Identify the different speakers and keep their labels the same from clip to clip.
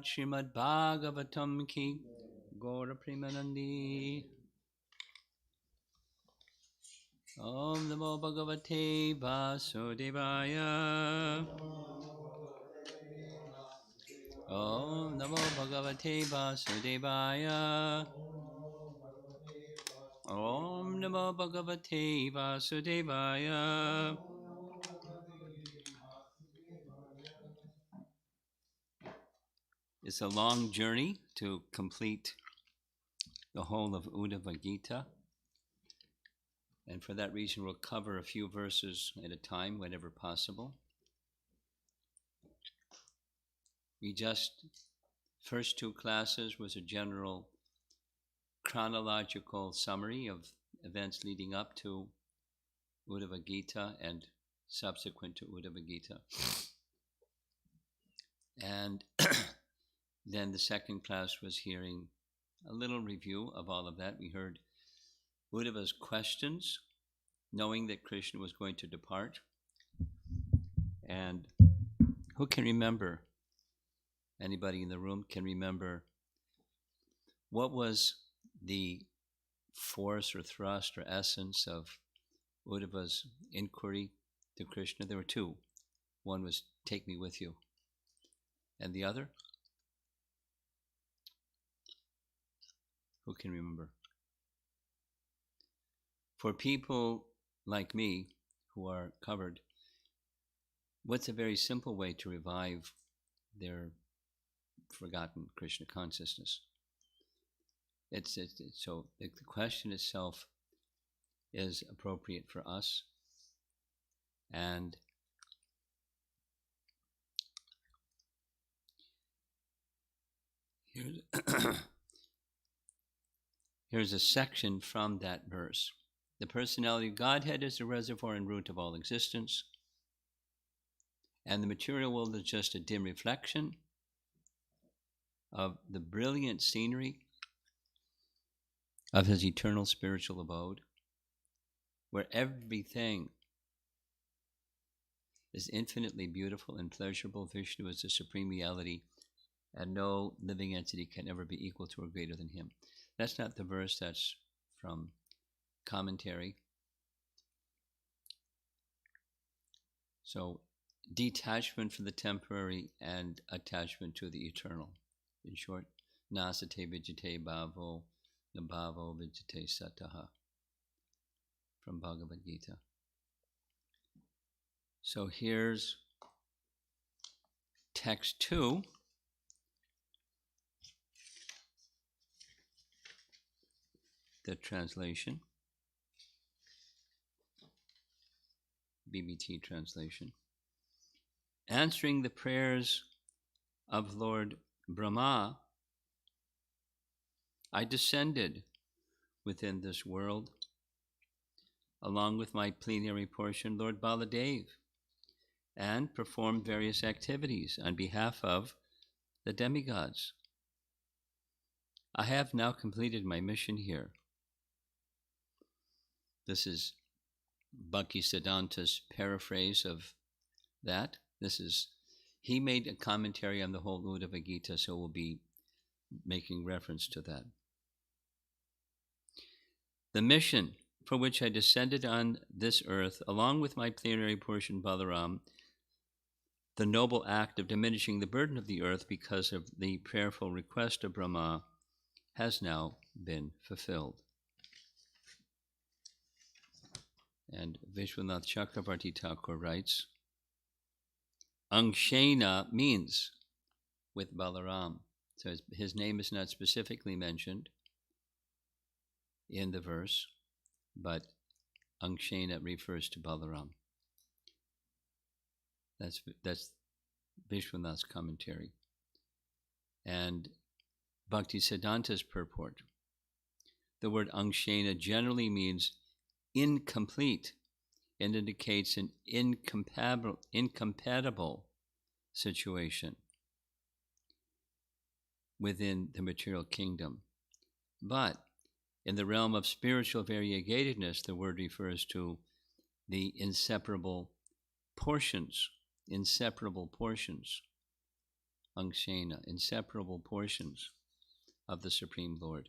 Speaker 1: Srimad Bhagavatam ki Gaura Premanandi. Om Namo Bhagavate Vasudevaya. Om Namo Bhagavate Vasudevaya. Om Namo Bhagavate Vasudevaya. It's a long journey to complete the whole of Uddhava Gita. And for that reason, we'll cover a few verses at a time, whenever possible. First two classes was a general chronological summary of events leading up to Uddhava Gita and subsequent to Uddhava Gita. And then the second class was hearing a little review of all of that. We heard Uddhava's questions, knowing that Krishna was going to depart. And who can remember, anybody in the room can remember, what was the force or thrust or essence of Uddhava's inquiry to Krishna? There were two. One was, take me with you. And the other? Who can remember? For people like me who are covered, what's a very simple way to revive their forgotten Krishna consciousness? So the question itself is appropriate for us, and here's a section from that verse. The personality of Godhead is the reservoir and root of all existence, and the material world is just a dim reflection of the brilliant scenery of his eternal spiritual abode, where everything is infinitely beautiful and pleasurable. Vishnu is the supreme reality, and no living entity can ever be equal to or greater than him. That's not the verse, that's from commentary. So, detachment from the temporary and attachment to the eternal. In short, nasate vijite bhavo, nabhavo vijite sataha, from Bhagavad Gita. So here's text 2. The translation, BBT translation. Answering the prayers of Lord Brahma, I descended within this world, along with my plenary portion, Lord Baladev, and performed various activities on behalf of the demigods. I have now completed my mission here. This is Bhaktisiddhanta's paraphrase of that. He made a commentary on the whole Uddhava Gita, so we'll be making reference to that. The mission for which I descended on this earth, along with my plenary portion Balaram, the noble act of diminishing the burden of the earth because of the prayerful request of Brahma, has now been fulfilled. And Vishwanath Chakravarti Thakur writes, Angshena means with Balaram. So his name is not specifically mentioned in the verse, but Angshena refers to Balaram. That's Vishwanath's commentary. And Bhaktisiddhanta's purport. The word Angshena generally means incomplete and indicates an incompatible situation within the material kingdom. But in the realm of spiritual variegatedness, the word refers to the inseparable portions Angshena, inseparable portions of the Supreme Lord.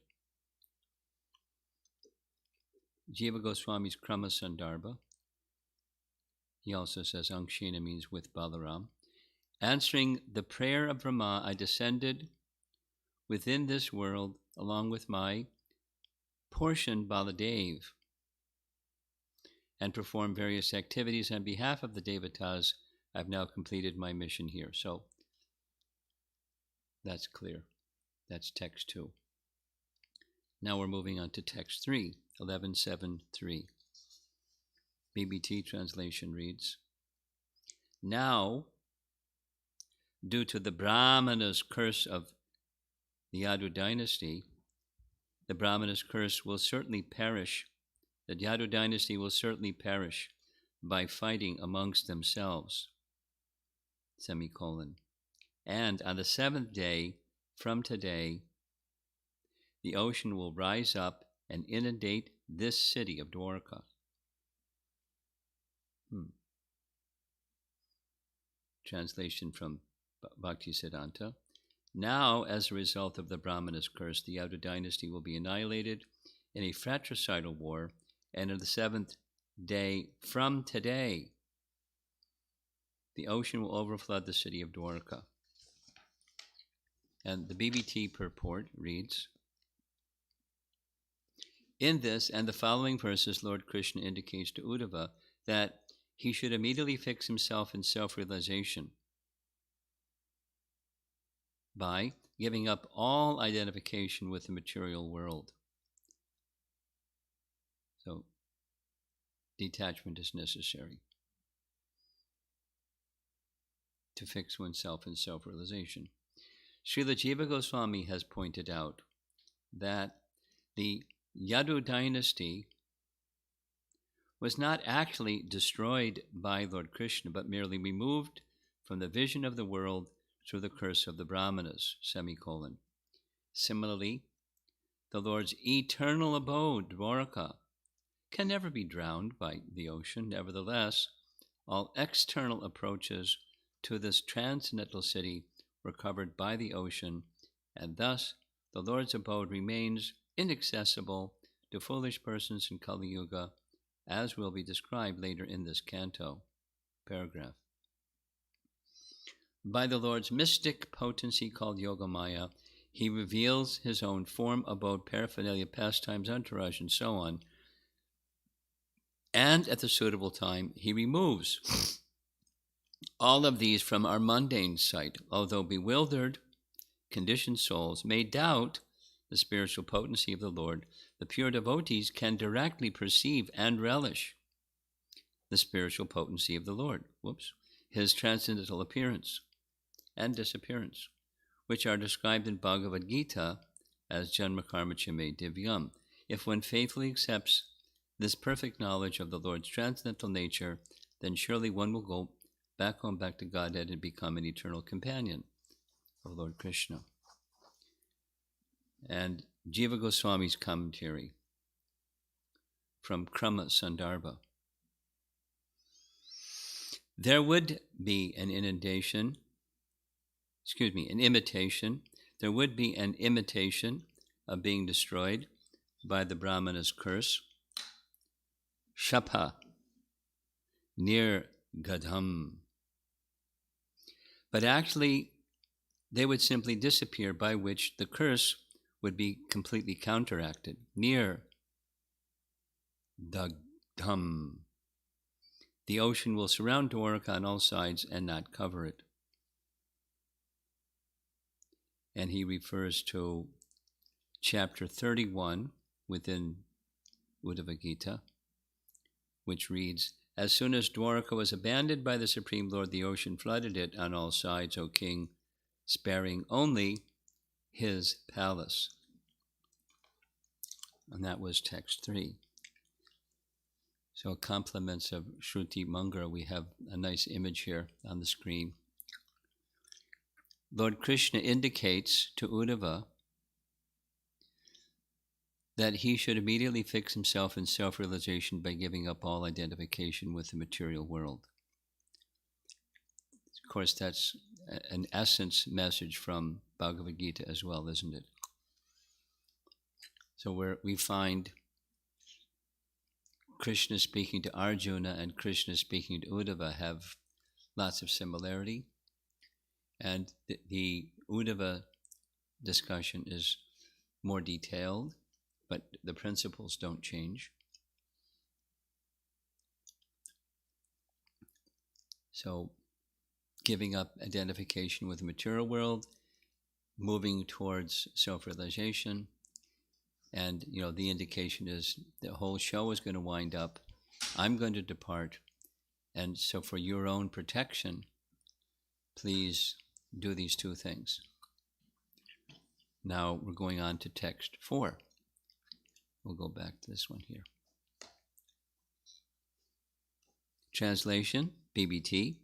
Speaker 1: Jiva Goswami's Krama Sandarbha, he also says Angshena means with Balaram. Answering the prayer of Brahma, I descended within this world along with my portion Baladev and performed various activities on behalf of the Devatas. I've now completed my mission here. So that's clear. That's text 2. Now we're moving on to text 3, 11.7.3. BBT translation reads, now, due to the Brahmana's curse of the Yadu dynasty, the Brahmana's curse will certainly perish. The Yadu dynasty will certainly perish by fighting amongst themselves, semicolon. And on the 7th day from today, the ocean will rise up and inundate this city of Dwarka. Translation from Bhaktisiddhanta. Now, as a result of the Brahmana's curse, the Yadu dynasty will be annihilated in a fratricidal war, and on the 7th day from today, the ocean will overflood the city of Dwarka. And the BBT purport reads, in this and the following verses, Lord Krishna indicates to Uddhava that he should immediately fix himself in self-realization by giving up all identification with the material world. So, detachment is necessary to fix oneself in self-realization. Srila Jiva Goswami has pointed out that the Yadu dynasty was not actually destroyed by Lord Krishna, but merely removed from the vision of the world through the curse of the Brahmanas, semicolon. Similarly, the Lord's eternal abode, Dwarka, can never be drowned by the ocean. Nevertheless, all external approaches to this transcendental city were covered by the ocean, and thus the Lord's abode remains inaccessible to foolish persons in Kali Yuga, as will be described later in this canto, paragraph. By the Lord's mystic potency called Yogamaya, he reveals his own form, abode, paraphernalia, pastimes, entourage, and so on. And at the suitable time, he removes all of these from our mundane sight, although bewildered, conditioned souls may doubt the spiritual potency of the Lord. The pure devotees can directly perceive and relish the spiritual potency of the Lord, his transcendental appearance and disappearance, which are described in Bhagavad Gita as Janma Karma Chime Divyam. If one faithfully accepts this perfect knowledge of the Lord's transcendental nature, then surely one will go back home, back to Godhead, and become an eternal companion of Lord Krishna. And Jiva Goswami's commentary from Krama Sandarbha. There would be an imitation. There would be an imitation of being destroyed by the Brahmana's curse. Shapa, near Gadham. But actually, they would simply disappear, by which the curse would be completely counteracted. Near Dagdham. The ocean will surround Dwarka on all sides and not cover it. And he refers to chapter 31 within Uddhava Gita, which reads, as soon as Dwarka was abandoned by the Supreme Lord, the ocean flooded it on all sides, O king, sparing only his palace. And that was text 3. So compliments of Shruti Mangra, we have a nice image here on the screen. Lord Krishna indicates to Uddhava that he should immediately fix himself in self-realization by giving up all identification with the material world. Of course, that's an essence message from Bhagavad Gita as well, isn't it? So where we find Krishna speaking to Arjuna and Krishna speaking to Uddhava have lots of similarity. And the Uddhava discussion is more detailed, but the principles don't change. So giving up identification with the material world, moving towards self-realization, and the indication is the whole show is going to wind up. I'm going to depart, and so for your own protection, please do these two things. Now we're going on to text 4. We'll go back to this one here. Translation, BBT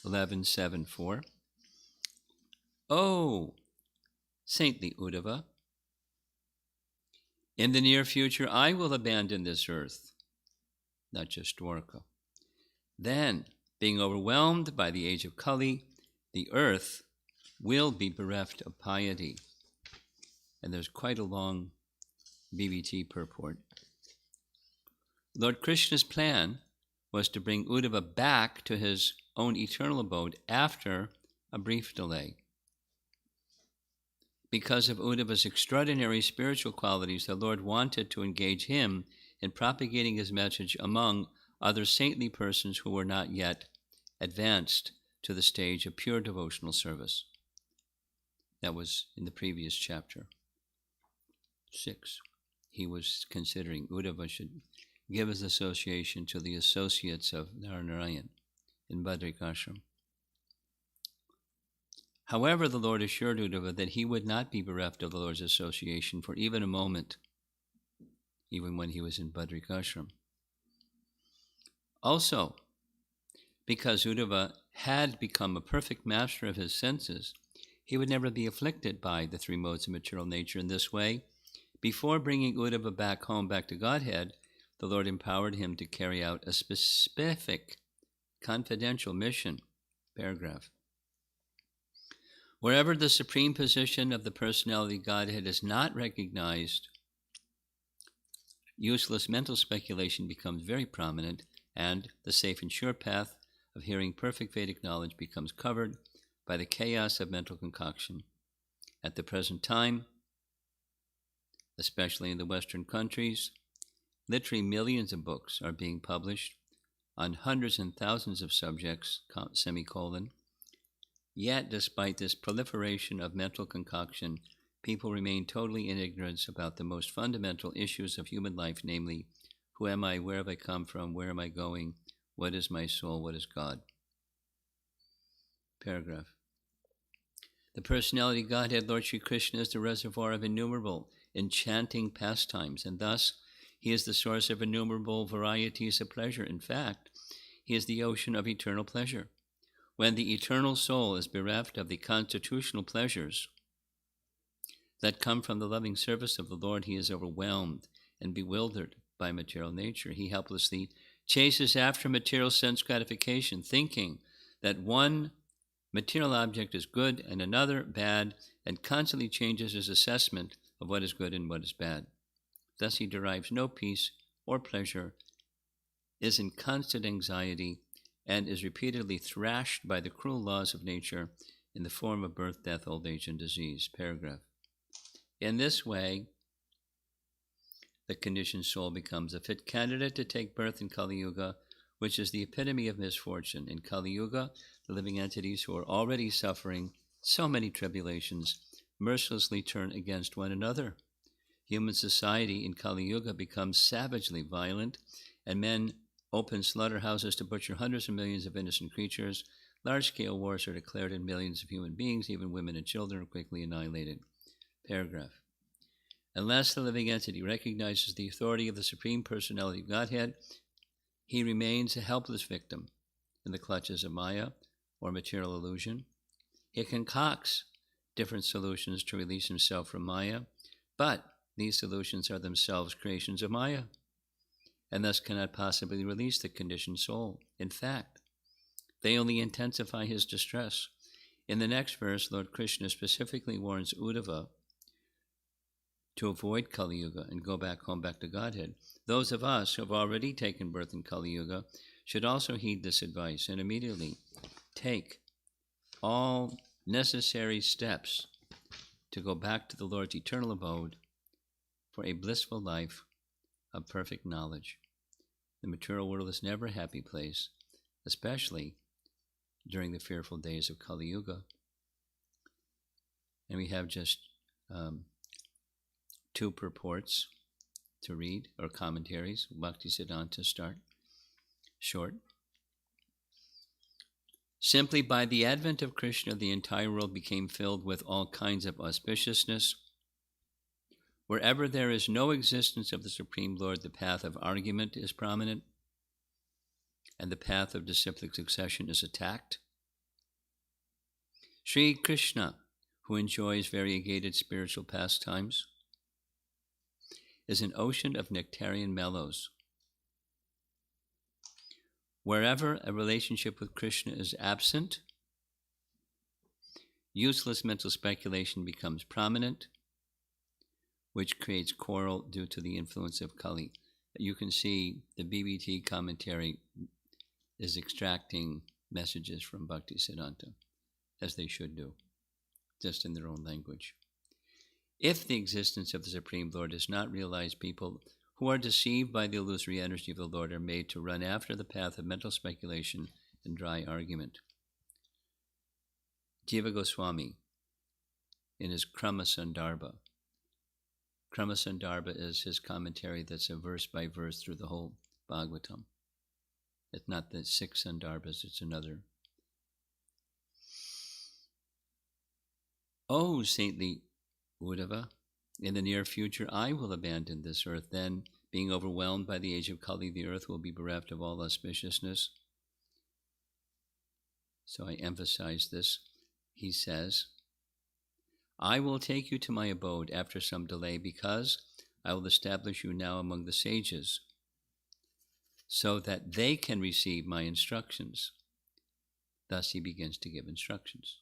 Speaker 1: 1174. Oh, saintly Uddhava, in the near future I will abandon this earth, not just Dwarka. Then, being overwhelmed by the age of Kali, the earth will be bereft of piety. And there's quite a long BBT purport. Lord Krishna's plan was to bring Uddhava back to his own eternal abode after a brief delay. Because of Uddhava's extraordinary spiritual qualities, the Lord wanted to engage him in propagating his message among other saintly persons who were not yet advanced to the stage of pure devotional service. That was in the previous chapter 6. He was considering Uddhava should give his association to the associates of Narayan in Badrikashram. However, the Lord assured Uddhava that he would not be bereft of the Lord's association for even a moment, even when he was in Badrikashram. Also, because Uddhava had become a perfect master of his senses, he would never be afflicted by the 3 modes of material nature. In this way, before bringing Uddhava back home, back to Godhead, the Lord empowered him to carry out a specific confidential mission. Paragraph. Wherever the supreme position of the personality of Godhead is not recognized, useless mental speculation becomes very prominent, and the safe and sure path of hearing perfect Vedic knowledge becomes covered by the chaos of mental concoction. At the present time, especially in the Western countries, literally millions of books are being published on hundreds and thousands of subjects, semicolon. Yet, despite this proliferation of mental concoction, people remain totally in ignorance about the most fundamental issues of human life, namely, who am I, where have I come from, where am I going, what is my soul, what is God? Paragraph. The personality Godhead, Lord Sri Krishna, is the reservoir of innumerable enchanting pastimes, and thus he is the source of innumerable varieties of pleasure. In fact, he is the ocean of eternal pleasure. When the eternal soul is bereft of the constitutional pleasures that come from the loving service of the Lord, he is overwhelmed and bewildered by material nature. He helplessly chases after material sense gratification, thinking that one material object is good and another bad, and constantly changes his assessment of what is good and what is bad. Thus he derives no peace or pleasure, is in constant anxiety, and is repeatedly thrashed by the cruel laws of nature in the form of birth, death, old age, and disease. Paragraph. In this way, the conditioned soul becomes a fit candidate to take birth in Kali Yuga, which is the epitome of misfortune. In Kali Yuga, the living entities who are already suffering so many tribulations mercilessly turn against one another. Human society in Kali Yuga becomes savagely violent, and men open slaughterhouses to butcher hundreds of millions of innocent creatures. Large-scale wars are declared, and millions of human beings, even women and children, are quickly annihilated. Paragraph. Unless the living entity recognizes the authority of the Supreme Personality of Godhead, he remains a helpless victim in the clutches of Maya, or material illusion. He concocts different solutions to release himself from Maya, but these solutions are themselves creations of Maya, and thus cannot possibly release the conditioned soul. In fact, they only intensify his distress In the next verse, Lord Krishna specifically warns Uddhava to avoid Kali Yuga and go back home, back to Godhead. Those of us who have already taken birth in Kali Yuga should also heed this advice and immediately take all necessary steps to go back to the Lord's eternal abode for a blissful life of perfect knowledge. The material world is never a happy place, especially during the fearful days of Kali Yuga. And we have just 2 purports to read, or commentaries. Bhaktisiddhanta start, short. Simply by the advent of Krishna, the entire world became filled with all kinds of auspiciousness. Wherever there is no existence of the Supreme Lord, the path of argument is prominent, and the path of disciplic succession is attacked. Sri Krishna, who enjoys variegated spiritual pastimes, is an ocean of nectarian mellows. Wherever a relationship with Krishna is absent, useless mental speculation becomes prominent, which creates quarrel due to the influence of Kali. You can see the BBT commentary is extracting messages from Bhaktisiddhanta, as they should do, just in their own language. If the existence of the Supreme Lord is not realized, people who are deceived by the illusory energy of the Lord are made to run after the path of mental speculation and dry argument. Jiva Goswami, in his Krama Sandarbha is his commentary that's a verse by verse through the whole Bhagavatam. It's not the 6 Sandarbhas, it's another. Oh, saintly Uddhava, in the near future I will abandon this earth. Then, being overwhelmed by the age of Kali, the earth will be bereft of all auspiciousness. So I emphasize this. He says, I will take you to my abode after some delay, because I will establish you now among the sages, so that they can receive my instructions. Thus he begins to give instructions.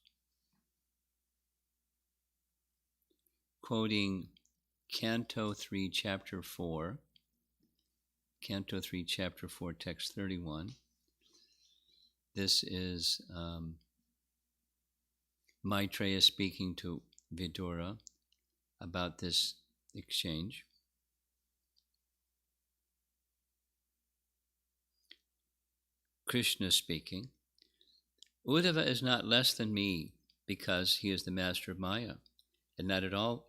Speaker 1: Quoting Canto 3, Chapter 4, Text 31. This is Maitreya speaking to Vidura about this exchange. Krishna speaking, Uddhava is not less than me because he is the master of Maya, and not at all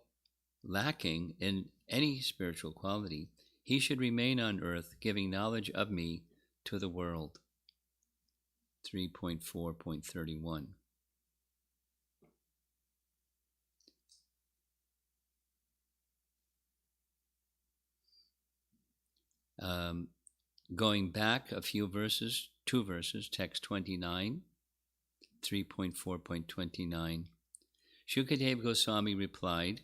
Speaker 1: lacking in any spiritual quality. He should remain on earth, giving knowledge of me to the world. 3.4.31. Going back a few verses, 2 verses, text 29, 3.4.29, Shukadeva Goswami replied,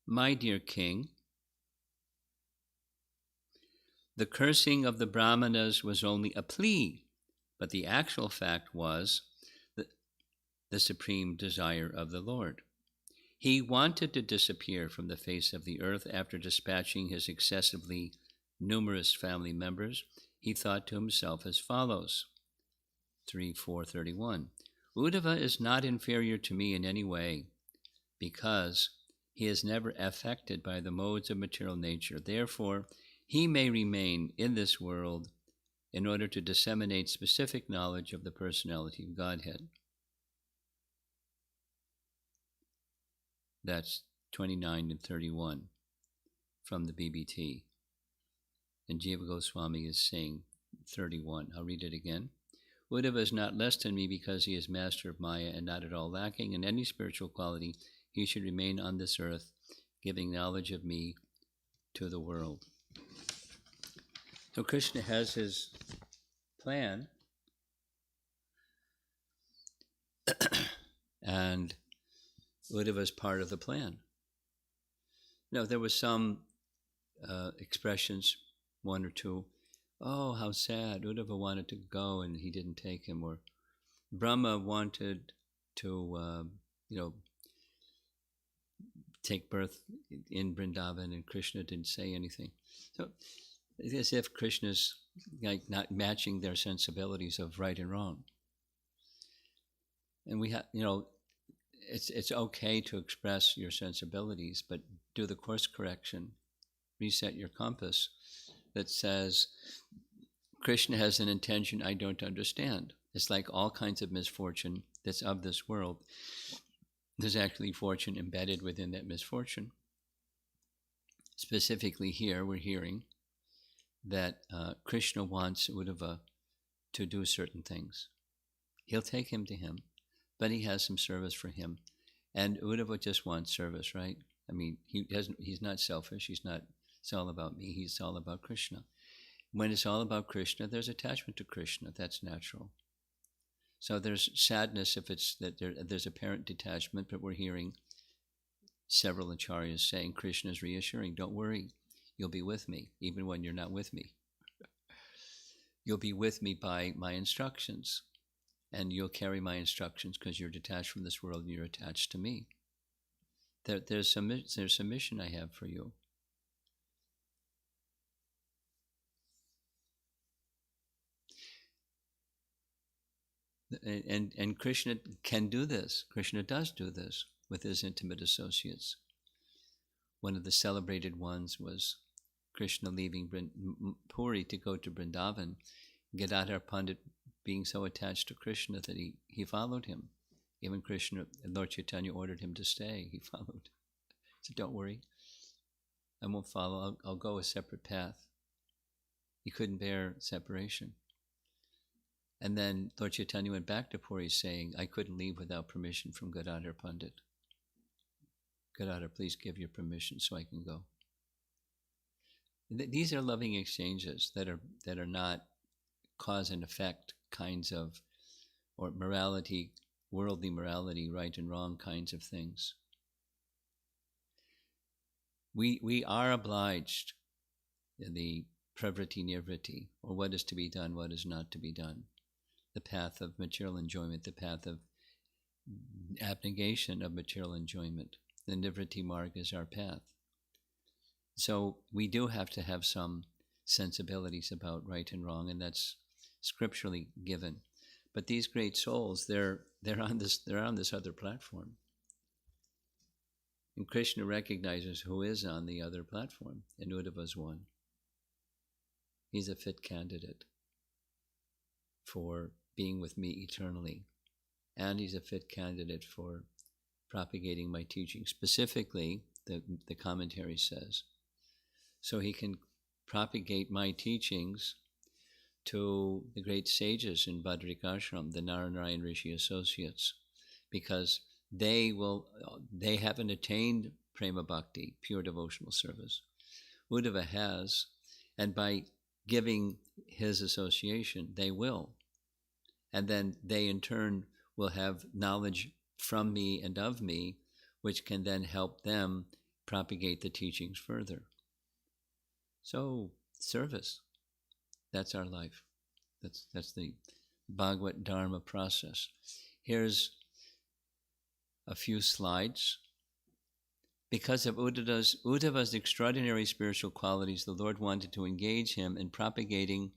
Speaker 1: My dear king, the cursing of the Brahmanas was only a plea, but the actual fact was the supreme desire of the Lord. He wanted to disappear from the face of the earth after dispatching his excessively numerous family members. He thought to himself as follows, 3.4.31, Uddhava is not inferior to me in any way, because he is never affected by the modes of material nature. Therefore, he may remain in this world in order to disseminate specific knowledge of the personality of Godhead. That's 29 and 31 from the BBT. And Jiva Goswami is saying 31. I'll read it again. Uddhava is not less than me because he is master of Maya and not at all lacking in any spiritual quality. He should remain on this earth, giving knowledge of me to the world. So Krishna has his plan, and Uddhava is part of the plan. Now, there were some expressions, 1 or 2, oh, how sad, Uddhava wanted to go and he didn't take him, or Brahma wanted to, take birth in Vrindavan, and Krishna didn't say anything. So it's as if Krishna's like not matching their sensibilities of right and wrong. And we have, it's okay to express your sensibilities, but do the course correction, reset your compass that says Krishna has an intention I don't understand. It's like all kinds of misfortune that's of this world. There's actually fortune embedded within that misfortune. Specifically here, we're hearing that Krishna wants Uddhava to do certain things. He'll take him to him, but he has some service for him. And Uddhava just wants service, right? I mean, he's not selfish. It's all about me. He's all about Krishna. When it's all about Krishna, there's attachment to Krishna. That's natural. So there's sadness if it's that there's apparent detachment, but we're hearing several acharyas saying Krishna is reassuring, don't worry, you'll be with me, even when you're not with me. You'll be with me by my instructions, and you'll carry my instructions because you're detached from this world and you're attached to me. There's some mission I have for you. And Krishna can do this. Krishna does do this with his intimate associates. One of the celebrated ones was Krishna leaving Puri to go to Vrindavan. Gadadhar Pandit being so attached to Krishna that he followed him. Even Krishna, Lord Chaitanya ordered him to stay. He followed. He said, don't worry, I won't follow. I'll go a separate path. He couldn't bear separation. And then Lord Chaitanya went back to Puri saying, I couldn't leave without permission from Gadadhar Pandit. Gadadhar, please give your permission so I can go. These are loving exchanges that are not cause and effect kinds of, or morality, worldly morality, right and wrong kinds of things. We are obliged in the pravriti nirvriti, or what is to be done, what is not to be done. The path of material enjoyment, the path of abnegation of material enjoyment. The nivritti marg is our path. So we do have to have some sensibilities about right and wrong, and that's scripturally given. But these great souls, they're on this other platform. And Krishna recognizes who is on the other platform, and Uddhava's one. He's a fit candidate for being with me eternally. And he's a fit candidate for propagating my teaching. Specifically, the commentary says, so he can propagate my teachings to the great sages in Badrik Ashram, the Narayana Rishi associates, because they haven't attained prema bhakti, pure devotional service. Uddhava has, and by giving his association, they will. And then they in turn will have knowledge from me and of me, which can then help them propagate the teachings further. So, service, that's our life. That's the Bhagavad Dharma process. Here's a few slides. Because of Uddhava's extraordinary spiritual qualities, the Lord wanted to engage him in propagating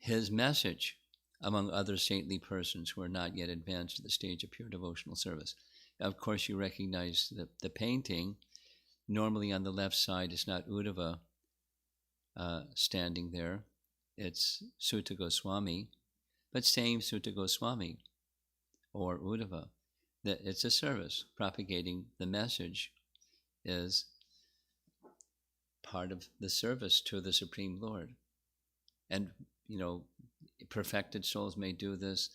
Speaker 1: his message among other saintly persons who are not yet advanced to the stage of pure devotional service. Of course, you recognize the painting. Normally on the left side is not Uddhava standing there. It's Sutta Goswami, but same Sutta Goswami or Uddhava. That it's a service. Propagating the message is part of the service to the Supreme Lord. And, perfected souls may do this.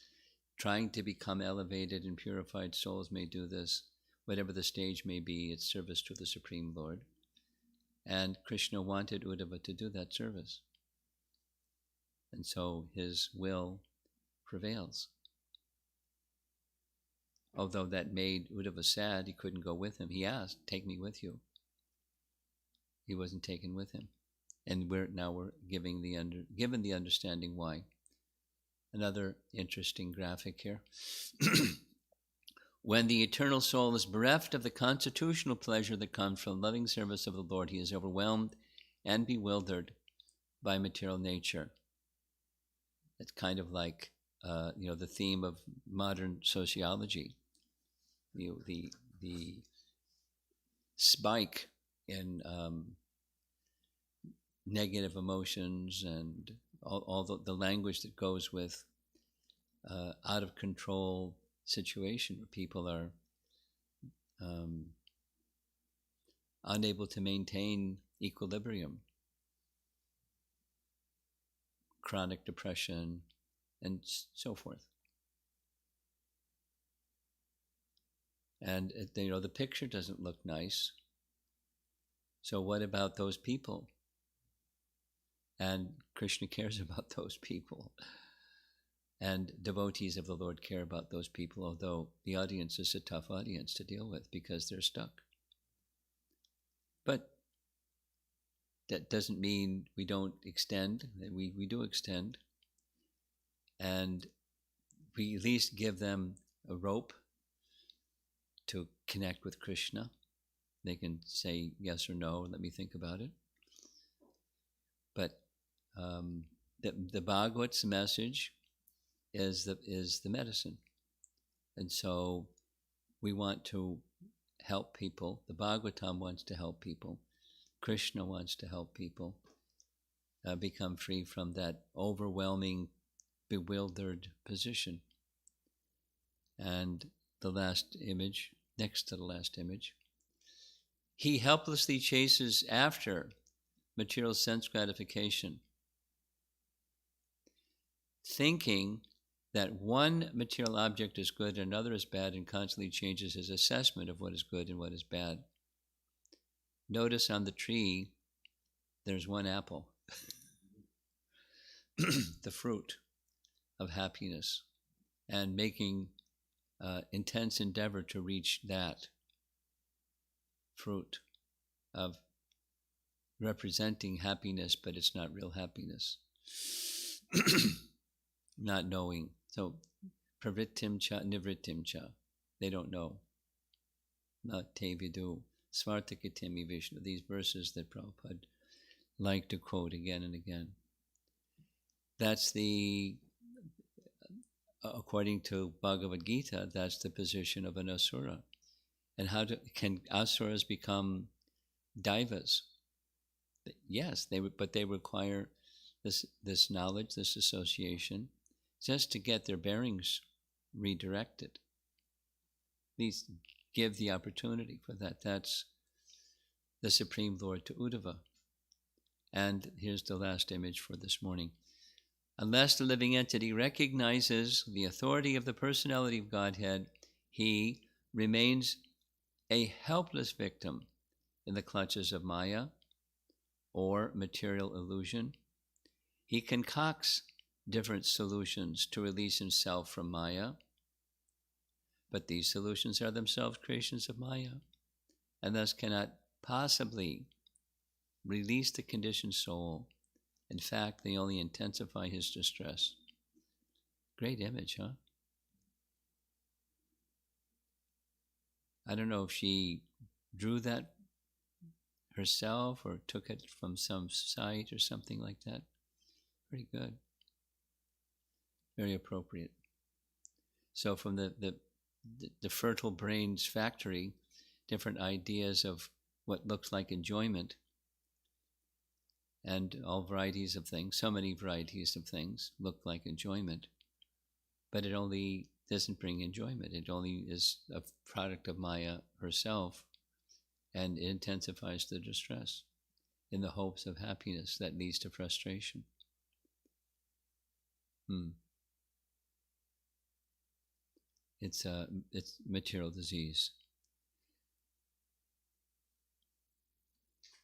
Speaker 1: Trying to become elevated and purified souls may do this. Whatever the stage may be, it's service to the Supreme Lord. And Krishna wanted Uddhava to do that service. And so his will prevails. Although that made Uddhava sad, he couldn't go with him. He asked, take me with you. He wasn't taken with him. And we're given the understanding why. Another interesting graphic here. When the eternal soul is bereft of the constitutional pleasure that comes from loving service of the Lord, he is overwhelmed and bewildered by material nature. It's kind of like, the theme of modern sociology. The spike in negative emotions and all the language that goes with out of control situation where people are unable to maintain equilibrium, chronic depression, and so forth. And the picture doesn't look nice. So what about those people? And Krishna cares about those people. And devotees of the Lord care about those people, although the audience is a tough audience to deal with because they're stuck. But that doesn't mean we don't extend. We do extend. And we at least give them a rope to connect with Krishna. They can say yes or no, let me think about it. But the Bhagavata's message is the medicine. And so we want to help people. The Bhagavatam wants to help people. Krishna wants to help people become free from that overwhelming, bewildered position. And the last image, next to the last image, he helplessly chases after material sense gratification, thinking that one material object is good and another is bad, and constantly changes his assessment of what is good and what is bad. Notice on the tree, there's one apple, the fruit of happiness, and making intense endeavor to reach that fruit of representing happiness, but it's not real happiness. Not knowing. So, pravrittim cha, nivrittim cha. They don't know. Not te vidu. Svartakitimi Vishnu. These verses that Prabhupada liked to quote again and again. That's according to Bhagavad Gita, that's the position of an asura. And can asuras become daivas? Yes, but they require this knowledge, this association, just to get their bearings redirected. At least give the opportunity for that. That's the Supreme Lord to Uddhava. And here's the last image for this morning. Unless the living entity recognizes the authority of the personality of Godhead, he remains a helpless victim in the clutches of Maya or material illusion. He concocts different solutions to release himself from Maya, but these solutions are themselves creations of Maya, and thus cannot possibly release the conditioned soul. In fact, they only intensify his distress. Great image, huh? I don't know if she drew that herself or took it from some site or something like that. Pretty good. Very appropriate. So from the fertile brain's factory, different ideas of what looks like enjoyment and all varieties of things, so many varieties of things look like enjoyment, but it only doesn't bring enjoyment. It only is a product of Maya herself, and it intensifies the distress in the hopes of happiness that leads to frustration. It's material disease.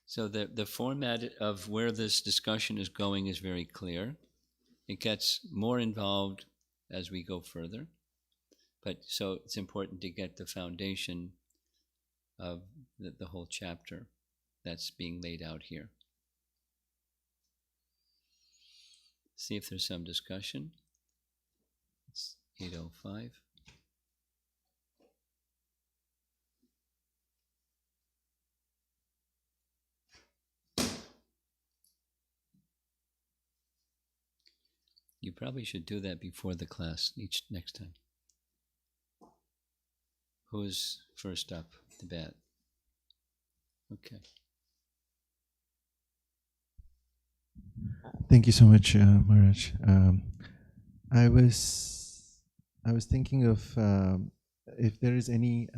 Speaker 1: So the format of where this discussion is going is very clear. It gets more involved as we go further, but so it's important to get the foundation of the whole chapter that's being laid out here. See if there's some discussion. 8:05. You probably should do that before the class next time. Who's first up to bat? Okay.
Speaker 2: Thank you so much, Maharaj. I was thinking of if there is any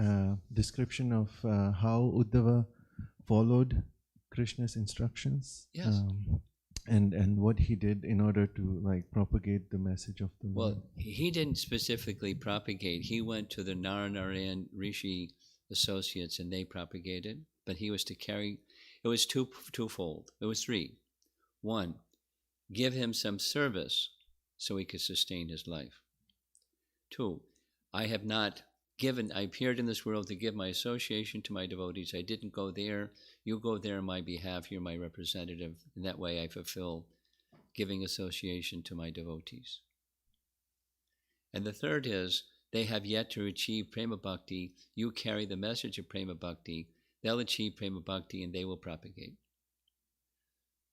Speaker 2: description of how Uddhava followed Krishna's instructions.
Speaker 1: Yes.
Speaker 2: And what he did in order to like propagate the message of the Lord.
Speaker 1: Well, he didn't specifically propagate. He went to the Narayana Rishi associates and they propagated, but he was to carry. It was twofold. It was three. One, give him some service so he could sustain his life. Two, I appeared in this world to give my association to my devotees. I didn't go there. You go there on my behalf. You're my representative. And that way I fulfill giving association to my devotees. And the third is, they have yet to achieve Prema Bhakti. You carry the message of Prema Bhakti. They'll achieve Prema Bhakti and they will propagate.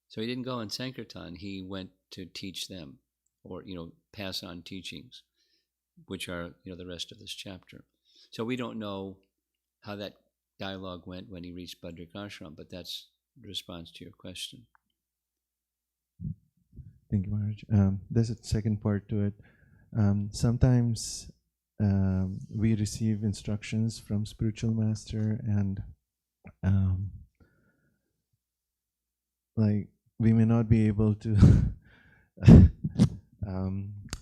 Speaker 1: So he didn't go on Sankirtan. He went to teach them, or, pass on teachings, which are, the rest of this chapter. So we don't know how that dialogue went when he reached Badrikashram, but that's the response to your question.
Speaker 2: Thank you, Maharaj. There's a second part to it. Sometimes we receive instructions from spiritual master, and like we may not be able to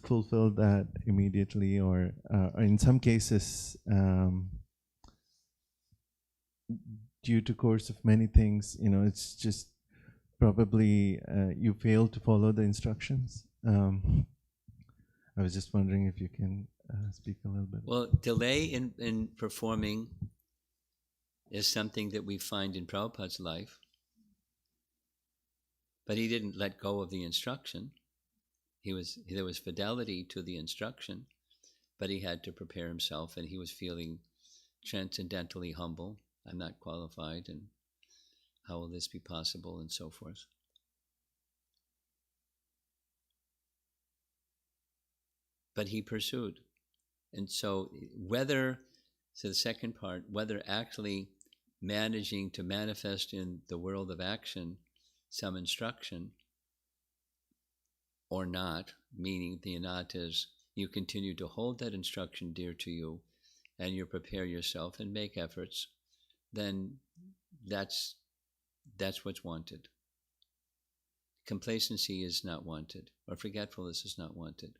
Speaker 2: fulfill that immediately, or in some cases, due to course of many things, it's just probably you fail to follow the instructions. I was just wondering if you can speak a little bit.
Speaker 1: Well, delay in performing is something that we find in Prabhupada's life. But he didn't let go of the instruction. There was fidelity to the instruction, but he had to prepare himself, and he was feeling transcendentally humble. I'm not qualified, and how will this be possible, and so forth. But he pursued. And so the second part, whether actually managing to manifest in the world of action some instruction or not, meaning the anat is you continue to hold that instruction dear to you and you prepare yourself and make efforts, then that's what's wanted. Complacency is not wanted, or forgetfulness is not wanted.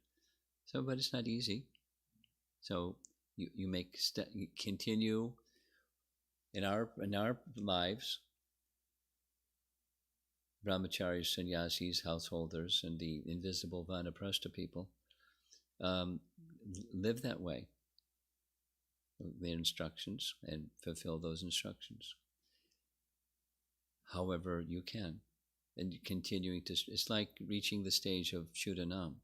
Speaker 1: So, but it's not easy. So you continue in our lives, brahmacharis, sannyasis, householders, and the invisible vanaprastha people live that way. Their instructions and fulfill those instructions. However you can, and continuing to. It's like reaching the stage of Shuddhanam.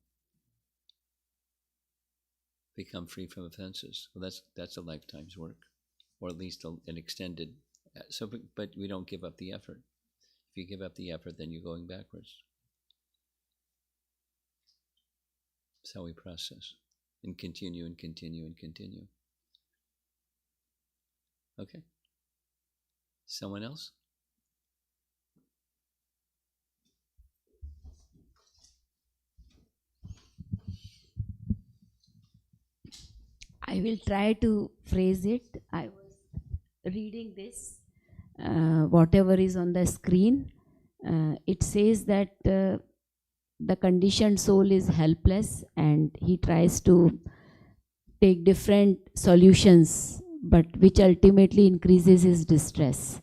Speaker 1: Become free from offenses. Well, that's a lifetime's work, or at least an extended. So, but we don't give up the effort. If you give up the effort, then you're going backwards. That's how we process and continue and continue and continue. Okay. Someone else?
Speaker 3: I will try to phrase it. I was reading this, whatever is on the screen. It says that the conditioned soul is helpless and he tries to take different solutions, but which ultimately increases his distress.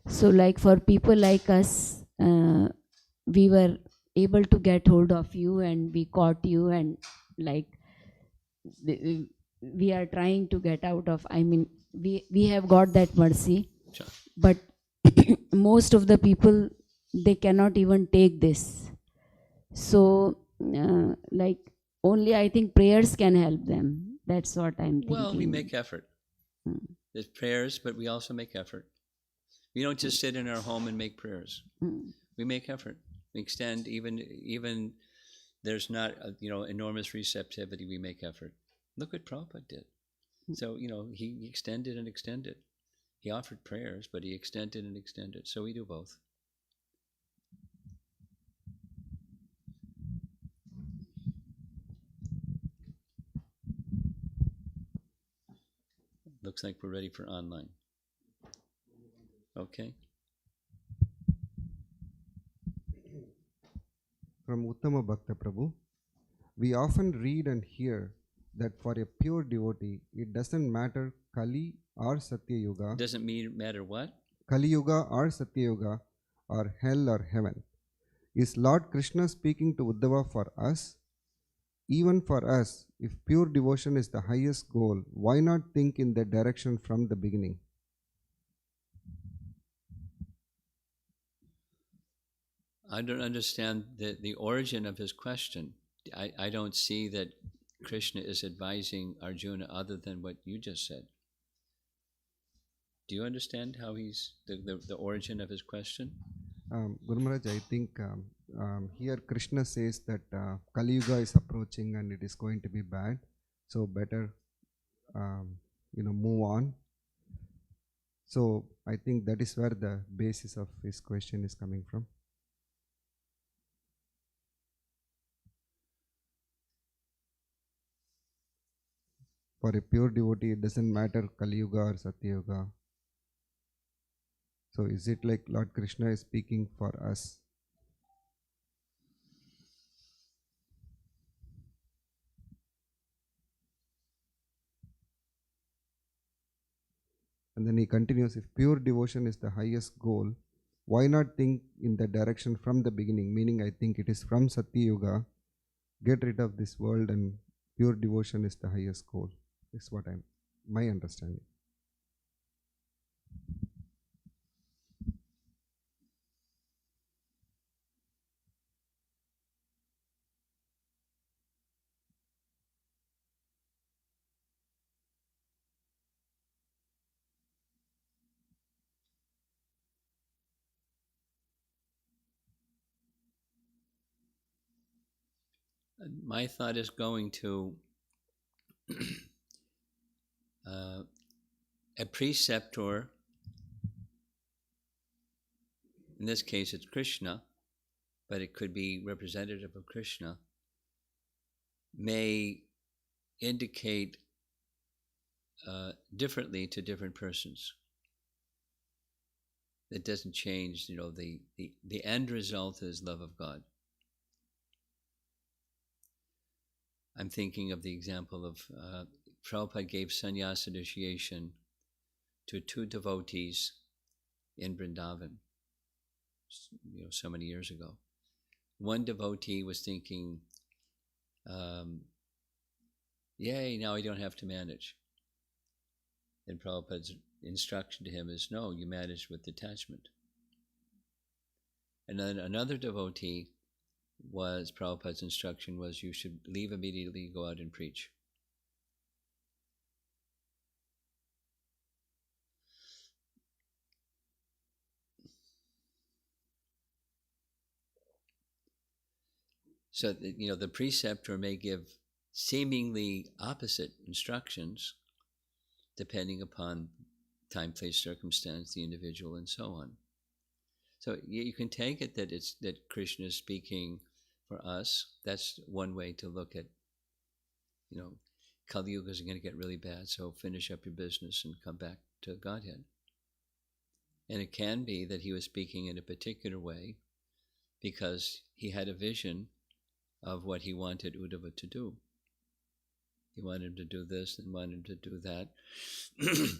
Speaker 3: So like for people like us, we were able to get hold of you and we caught you, and like we are trying to get out of, we have got that mercy.
Speaker 1: Sure.
Speaker 3: But most of the people, they cannot even take this. So like only I think prayers can help them. That's what I'm thinking.
Speaker 1: Well, we make effort.
Speaker 3: Mm.
Speaker 1: There's prayers, but we also make effort. We don't just sit in our home and make prayers.
Speaker 3: Mm.
Speaker 1: We make effort. We extend, even there's not enormous receptivity. We make effort. Look what Prabhupada did. So he extended and extended. He offered prayers, but he extended and extended. So we do both. Looks like we're ready for online. Okay.
Speaker 4: From Uttama Bhakta Prabhu, we often read and hear that for a pure devotee, it doesn't matter Kali or Satya Yuga.
Speaker 1: Doesn't matter what?
Speaker 4: Kali Yuga or Satya Yuga, or hell or heaven. Is Lord Krishna speaking to Uddhava for us? Even for us, if pure devotion is the highest goal, why not think in that direction from the beginning?
Speaker 1: I don't understand the origin of his question. I don't see that Krishna is advising Arjuna other than what you just said. Do you understand how he's the origin of his question?
Speaker 4: Guru Maharaj, I think here Krishna says that Kali Yuga is approaching and it is going to be bad, so better move on. So I think that is where the basis of his question is coming from. For a pure devotee, it doesn't matter Kali Yuga or Satya Yuga. So is it like Lord Krishna is speaking for us? And then he continues, if pure devotion is the highest goal, why not think in that direction from the beginning? Meaning, I think it is from Satya Yuga, get rid of this world and pure devotion is the highest goal. Is what my understanding.
Speaker 1: My thought is going to a preceptor, in this case it's Krishna, but it could be representative of Krishna, may indicate differently to different persons. It doesn't change, the end result is love of God. I'm thinking of the example of Prabhupada gave sannyasa initiation to two devotees in Vrindavan, so many years ago. One devotee was thinking, yay, now I don't have to manage. And Prabhupada's instruction to him is, no, you manage with detachment. And then another devotee Prabhupada's instruction was, you should leave immediately, go out and preach. So, the preceptor may give seemingly opposite instructions depending upon time, place, circumstance, the individual, and so on. So you can take it that Krishna is speaking for us. That's one way to look at, Kali Yuga is going to get really bad, so finish up your business and come back to Godhead. And it can be that he was speaking in a particular way because he had a vision of what he wanted Uddhava to do. He wanted him to do this and wanted him to do that.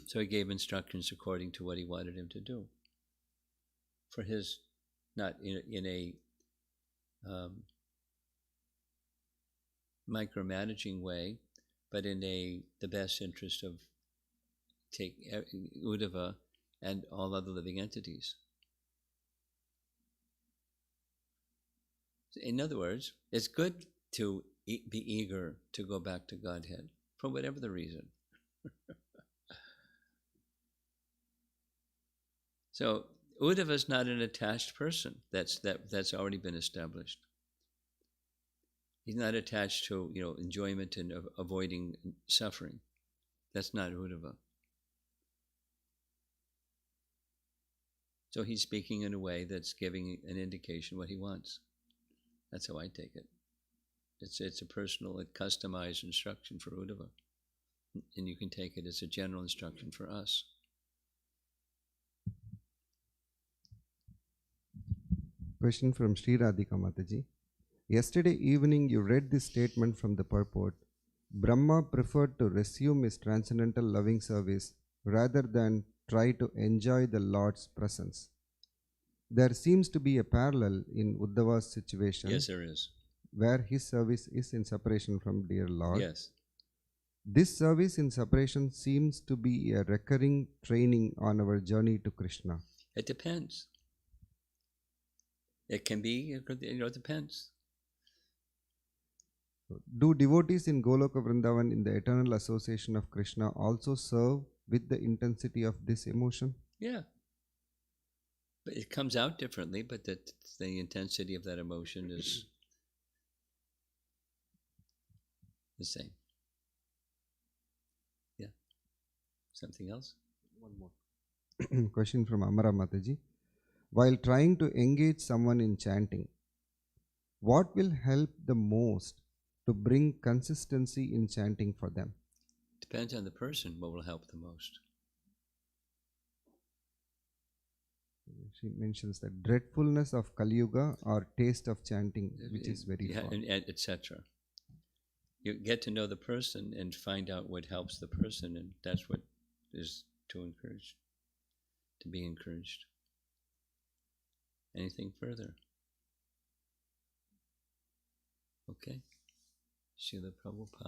Speaker 1: So he gave instructions according to what he wanted him to do. For his, not in a micromanaging way, but in the best interest of Uddhava and all other living entities. In other words, it's good to be eager to go back to Godhead for whatever the reason. So Uddhava is not an attached person. That's already been established. He's not attached to enjoyment and avoiding suffering. That's not Uddhava. So he's speaking in a way that's giving an indication what he wants. That's how I take it. It's a personal, customized instruction for Uddhava. And you can take it as a general instruction for us.
Speaker 4: Question from Sri Radhika Mataji. Yesterday evening you read this statement from the purport. Brahma preferred to resume his transcendental loving service rather than try to enjoy the Lord's presence. There seems to be a parallel in Uddhava's situation.
Speaker 1: Yes, there is.
Speaker 4: Where his service is in separation from dear Lord.
Speaker 1: Yes.
Speaker 4: This service in separation seems to be a recurring training on our journey to Krishna.
Speaker 1: It depends. It can be, it depends.
Speaker 4: Do devotees in Goloka Vrindavan in the eternal association of Krishna also serve with the intensity of this emotion?
Speaker 1: Yeah. But it comes out differently, but the intensity of that emotion is the same. Yeah. Something else?
Speaker 4: One more. Question from Amara Mataji. While trying to engage someone in chanting, what will help the most to bring consistency in chanting for them?
Speaker 1: Depends on the person what will help the most.
Speaker 4: She mentions the dreadfulness of Kali Yuga or taste of chanting, which is very far.
Speaker 1: And etc. You get to know the person and find out what helps the person, and that's what is to be encouraged. Anything further? Okay. Srila Prabhupada.